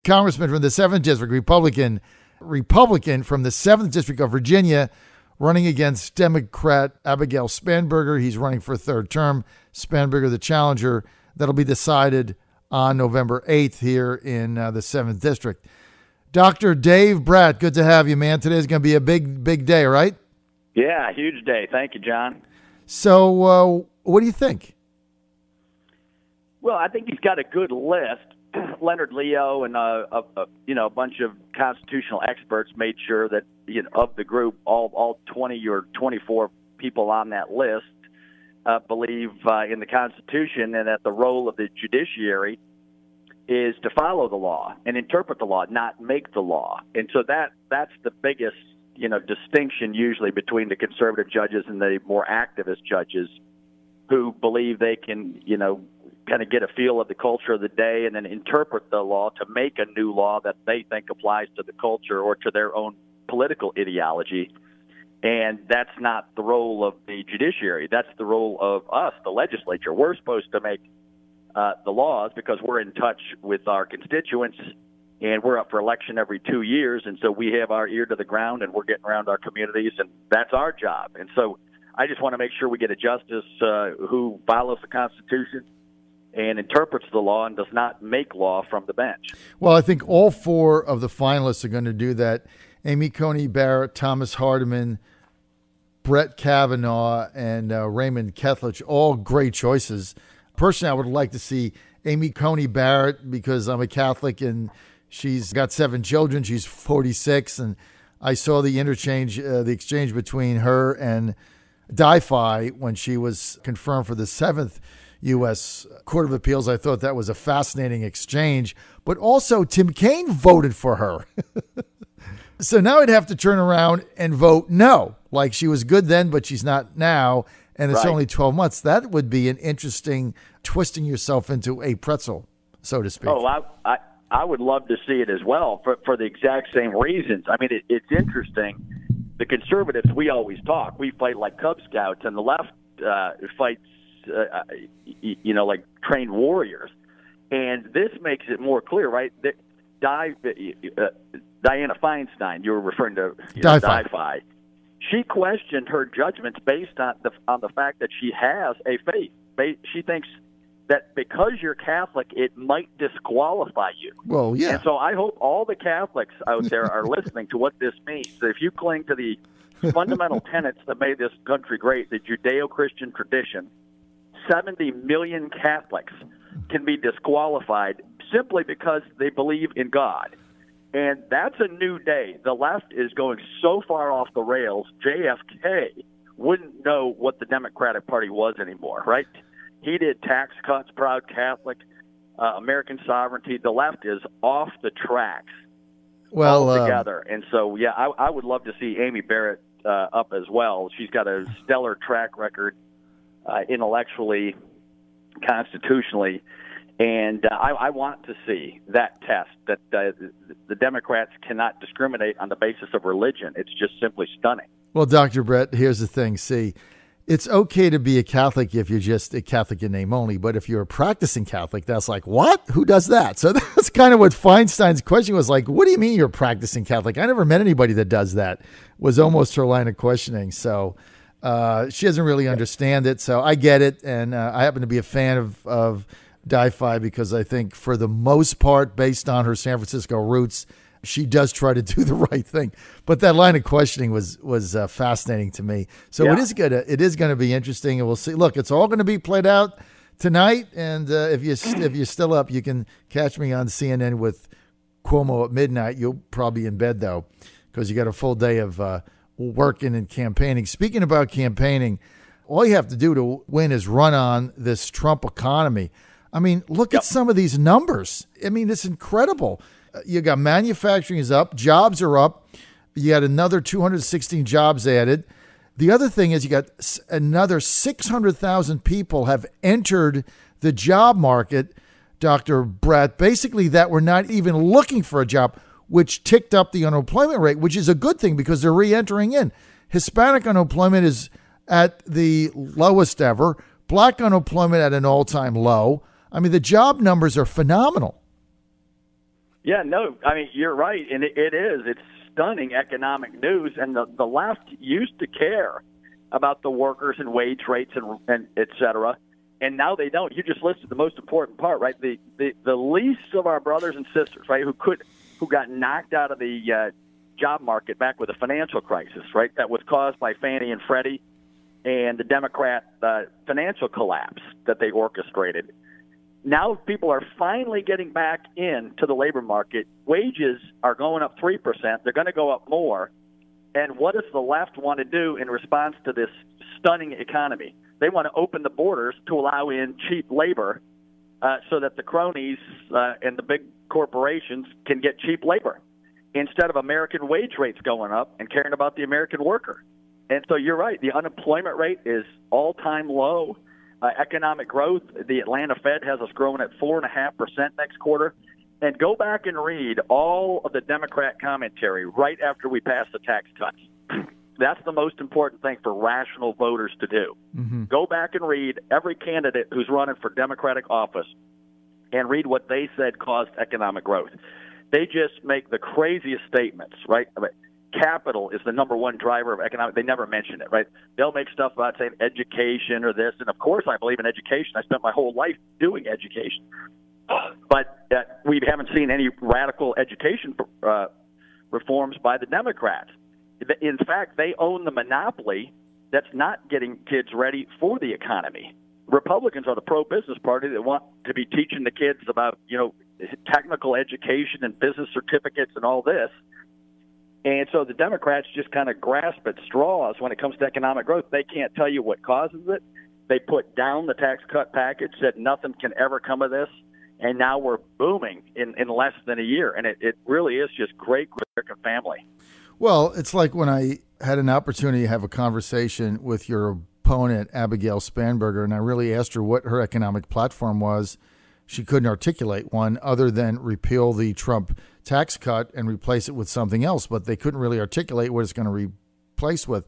Congressman from the 7th District, Republican from the 7th District of Virginia, running against Democrat Abigail Spanberger. He's running for a third term. Spanberger, the challenger. That'll be decided on November 8th here in the 7th District. Dr. Dave Brat, good to have you, man. Today's going to be a big day, right? Yeah, huge day. Thank you, John. So what do you think? Well, I think he's got a good list. Leonard Leo and a bunch of constitutional experts made sure that of the group, all 20 or 24 people on that list believe in the Constitution and that the role of the judiciary is to follow the law and interpret the law, not make the law. And so that's the biggest distinction usually between the conservative judges and the more activist judges who believe they can kind of get a feel of the culture of the day and then interpret the law to make a new law that they think applies to the culture or to their own political ideology. And that's not the role of the judiciary. That's the role of us, the legislature. We're supposed to make the laws because we're in touch with our constituents, and we're up for election every 2 years. And so we have our ear to the ground, and we're getting around our communities, and that's our job. And so I just want to make sure we get a justice who follows the Constitution and interprets the law and does not make law from the bench. Well, I think all four of the finalists are going to do that. Amy Coney Barrett, Thomas Hardiman, Brett Kavanaugh, and Raymond Kethledge, all great choices. Personally, I would like to see Amy Coney Barrett because I'm a Catholic and she's got 7 children. She's 46, and I saw the exchange between her and Di-Fi when she was confirmed for the 7th U.S. Court of Appeals. I thought that was a fascinating exchange. But also, Tim Kaine voted for her. So now I'd have to turn around and vote no. Like she was good then, but she's not now. And it's only 12 months. That would be an interesting twisting yourself into a pretzel, so to speak. Oh, I would love to see it as well for the exact same reasons. I mean, it's interesting. The conservatives, we always talk. We fight like Cub Scouts, and the left fights like trained warriors. And this makes it more clear, right? That Dianna Feinstein, you were referring to Di-Fi. She questioned her judgments based on the fact that she has a faith. She thinks that because you're Catholic, it might disqualify you. Well, yeah. And so I hope all the Catholics out there are listening to what this means. That if you cling to the fundamental tenets that made this country great, the Judeo-Christian tradition, 70 million Catholics can be disqualified simply because they believe in God. And that's a new day. The left is going so far off the rails, JFK wouldn't know what the Democratic Party was anymore, right? He did tax cuts, proud Catholic, American sovereignty. The left is off the tracks altogether. And so, yeah, I would love to see Amy Barrett up as well. She's got a stellar track record intellectually, constitutionally. And I want to see that test, that the Democrats cannot discriminate on the basis of religion. It's just simply stunning. Well, Dr. Brett, here's the thing. See, it's okay to be a Catholic if you're just a Catholic in name only. But if you're a practicing Catholic, that's like, what? Who does that? So that's kind of what Feinstein's question was like. What do you mean you're a practicing Catholic? I never met anybody that does that, was almost her line of questioning. So she doesn't really understand it. So I get it. And I happen to be a fan of Di-Fi because I think for the most part, based on her San Francisco roots, she does try to do the right thing. But that line of questioning was fascinating to me. So it is gonna be interesting, and we'll see. Look, it's all gonna be played out tonight, and if you're still up, you can catch me on CNN with Cuomo at midnight. You'll probably be in bed though, because you got a full day of working and campaigning. Speaking about campaigning, all you have to do to win is run on this Trump economy. I mean, look at some of these numbers. I mean, it's incredible. You got manufacturing is up, jobs are up. You got another 216 jobs added. The other thing is you got another 600,000 people have entered the job market, Dr. Brat, basically that were not even looking for a job, which ticked up the unemployment rate, which is a good thing because they're re-entering in. Hispanic unemployment is at the lowest ever. Black unemployment at an all-time low. I mean, the job numbers are phenomenal. Yeah, no, I mean, you're right, and it is. It's stunning economic news, and the left used to care about the workers and wage rates and et cetera, and now they don't. You just listed the most important part, right? The least of our brothers and sisters, right, who got knocked out of the job market back with the financial crisis, right, that was caused by Fannie and Freddie and the Democrat financial collapse that they orchestrated. Now people are finally getting back into the labor market. Wages are going up 3%. They're going to go up more. And what does the left want to do in response to this stunning economy? They want to open the borders to allow in cheap labor so that the cronies and the big corporations can get cheap labor instead of American wage rates going up and caring about the American worker. And so you're right. The unemployment rate is all-time low. Economic growth, the Atlanta Fed has us growing at 4.5% next quarter. And go back and read all of the Democrat commentary right after we pass the tax cuts. That's the most important thing for rational voters to do. Mm-hmm. Go back and read every candidate who's running for Democratic office and read what they said caused economic growth. They just make the craziest statements, right? I mean, capital is the number one driver of economic. They never mention it, right? They'll make stuff about saying education or this, and of course I believe in education. I spent my whole life doing education, but we haven't seen any radical education reforms by the Democrats. In fact, they own the monopoly that's not getting kids ready for the economy. Republicans are the pro-business party that want to be teaching the kids about, technical education and business certificates and all this. And so the Democrats just kind of grasp at straws when it comes to economic growth. They can't tell you what causes it. They put down the tax cut package, said nothing can ever come of this, and now we're booming in less than a year. And it really is just great for the American family. Well, it's like when I had an opportunity to have a conversation with your opponent, Abigail Spanberger, and I really asked her what her economic platform was. She couldn't articulate one other than repeal the Trump tax cut and replace it with something else, but they couldn't really articulate what it's going to replace with.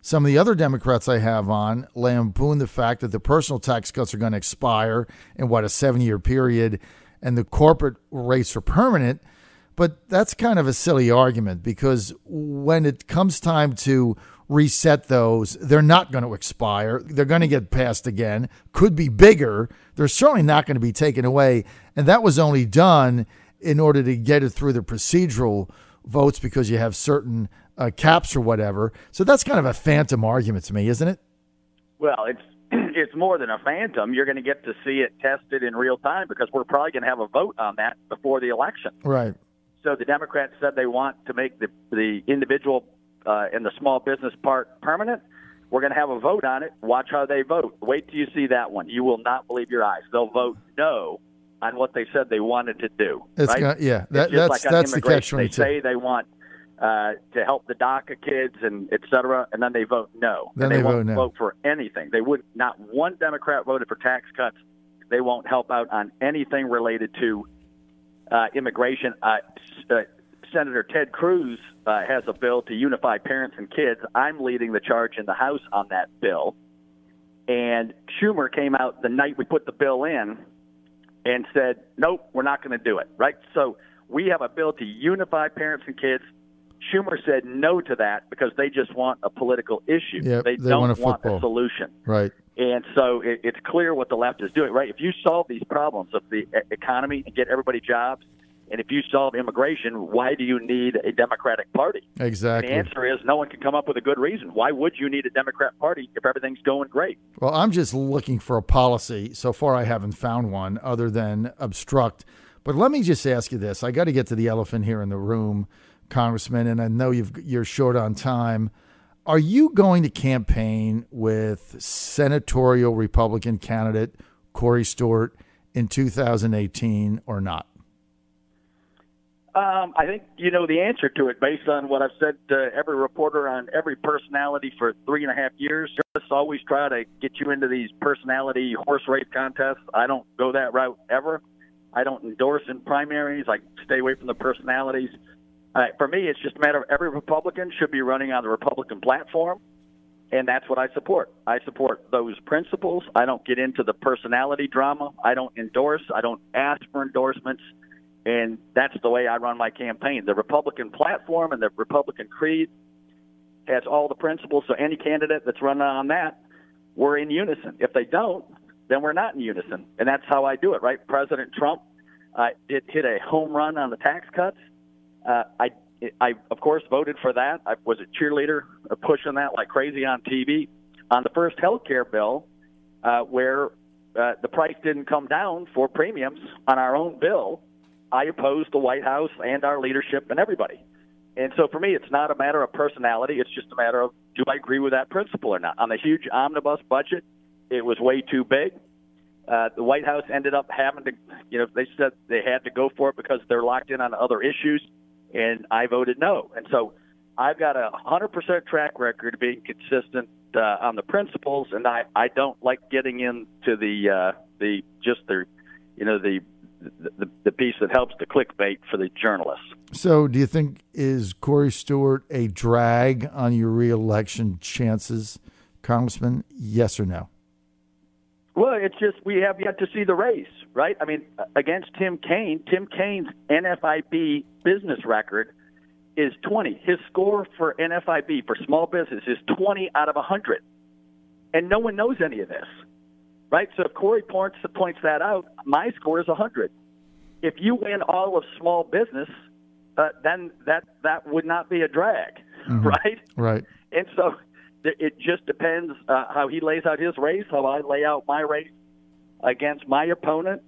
Some of the other Democrats I have on lampoon the fact that the personal tax cuts are going to expire in, a 7-year period, and the corporate rates are permanent. But that's kind of a silly argument because when it comes time to reset those, they're not going to expire. They're going to get passed again, could be bigger. They're certainly not going to be taken away. And that was only done in order to get it through the procedural votes because you have certain caps or whatever. So that's kind of a phantom argument to me, isn't it? Well, it's more than a phantom. You're going to get to see it tested in real time because we're probably going to have a vote on that before the election. Right. So the Democrats said they want to make the individual and the small business part permanent. We're going to have a vote on it. Watch how they vote. Wait till you see that one. You will not believe your eyes. They'll vote no on what they said they wanted to do. Right? That's the catch-22. They say they want to help the DACA kids and et cetera, and then they vote no. Then they won't vote no. vote for anything. They would not one Democrat voted for tax cuts. They won't help out on anything related to immigration. Senator Ted Cruz has a bill to unify parents and kids. I'm leading the charge in the House on that bill. And Schumer came out the night we put the bill in and said, nope, we're not going to do it, right? So we have a bill to unify parents and kids. Schumer said no to that because they just want a political issue. Yep, they don't want a solution. Right. And so it's clear what the left is doing, right? If you solve these problems of the economy and get everybody jobs, and if you solve immigration, why do you need a Democratic Party? Exactly. And the answer is no one can come up with a good reason. Why would you need a Democrat Party if everything's going great? Well, I'm just looking for a policy. So far, I haven't found one other than obstruct. But let me just ask you this. I got to get to the elephant here in the room, Congressman, and I know you're short on time. Are you going to campaign with senatorial Republican candidate Corey Stewart in 2018 or not? I think you know the answer to it based on what I've said to every reporter on every personality for 3.5 years. Just always try to get you into these personality horse race contests. I don't go that route ever. I don't endorse in primaries. I stay away from the personalities. For me, it's just a matter of every Republican should be running on the Republican platform, and that's what I support. I support those principles. I don't get into the personality drama. I don't endorse. I don't ask for endorsements. And that's the way I run my campaign. The Republican platform and the Republican creed has all the principles, so any candidate that's running on that, we're in unison. If they don't, then we're not in unison. And that's how I do it, right? President Trump did hit a home run on the tax cuts. I, of course, voted for that. I was a cheerleader pushing that like crazy on TV. On the first health care bill, where the price didn't come down for premiums on our own bill, I opposed the White House and our leadership and everybody. And so for me, it's not a matter of personality. It's just a matter of, do I agree with that principle or not? On the huge omnibus budget, it was way too big. The White House ended up having to, they said they had to go for it because they're locked in on other issues, and I voted no. And so I've got a 100% track record of being consistent on the principles, and I don't like getting into the piece that helps the clickbait for the journalists. So do you think, is Corey Stewart a drag on your reelection chances, Congressman? Yes or no? Well, it's just we have yet to see the race, right? I mean, against Tim Kaine, Tim Kaine's NFIB business record is 20. His score for NFIB, for small business, is 20 out of 100. And no one knows any of this, right? So if Corey points that out, my score is 100. If you win all of small business, then that would not be a drag, right? Right. And so it just depends how he lays out his race, how I lay out my race against my opponent.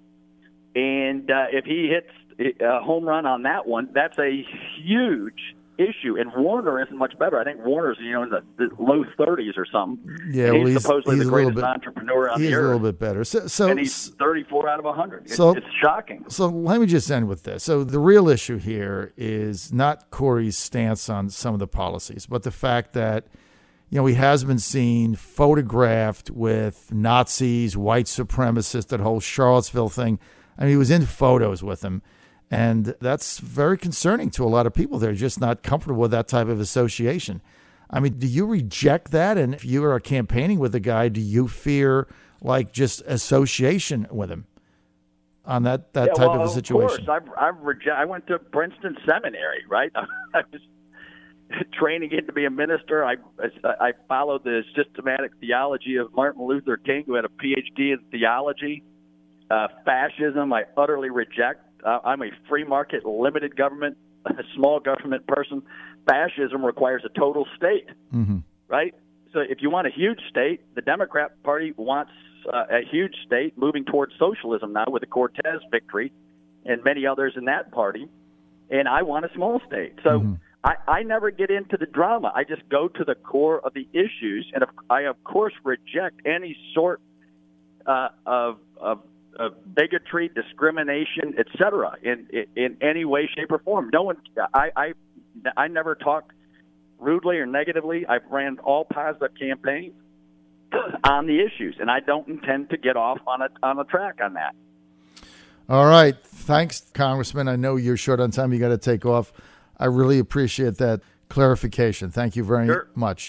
And if he hits a home run on that one, that's a huge issue. And Warner isn't much better. I think Warner's in the low 30s or something. Yeah, well, he's supposedly the greatest entrepreneur on the earth. He's a little bit better. And he's 34 out of 100. It's shocking. So let me just end with this. So the real issue here is not Corey's stance on some of the policies, but the fact that he has been seen photographed with Nazis, white supremacists, that whole Charlottesville thing. I mean, he was in photos with them. And that's very concerning to a lot of people. They're just not comfortable with that type of association. I mean, do you reject that? And if you are campaigning with the guy, do you fear like just association with him on that type of a situation? Of course. I went to Princeton Seminary, right? I was training in to be a minister. I followed the systematic theology of Martin Luther King, who had a PhD in theology. Fascism, I utterly reject. I'm a free market, limited government, small government person. Fascism requires a total state, right? So if you want a huge state, the Democrat Party wants a huge state moving towards socialism now with the Cortez victory and many others in that party. And I want a small state. So I never get into the drama. I just go to the core of the issues. And I, of course, reject any sort of bigotry, discrimination, etc. in any way, shape, or form. No one. I never talk rudely or negatively. I've ran all positive campaigns on the issues, and I don't intend to get off on a track on that. All right, thanks, Congressman. I know you're short on time. You got to take off. I really appreciate that clarification. Thank you very much.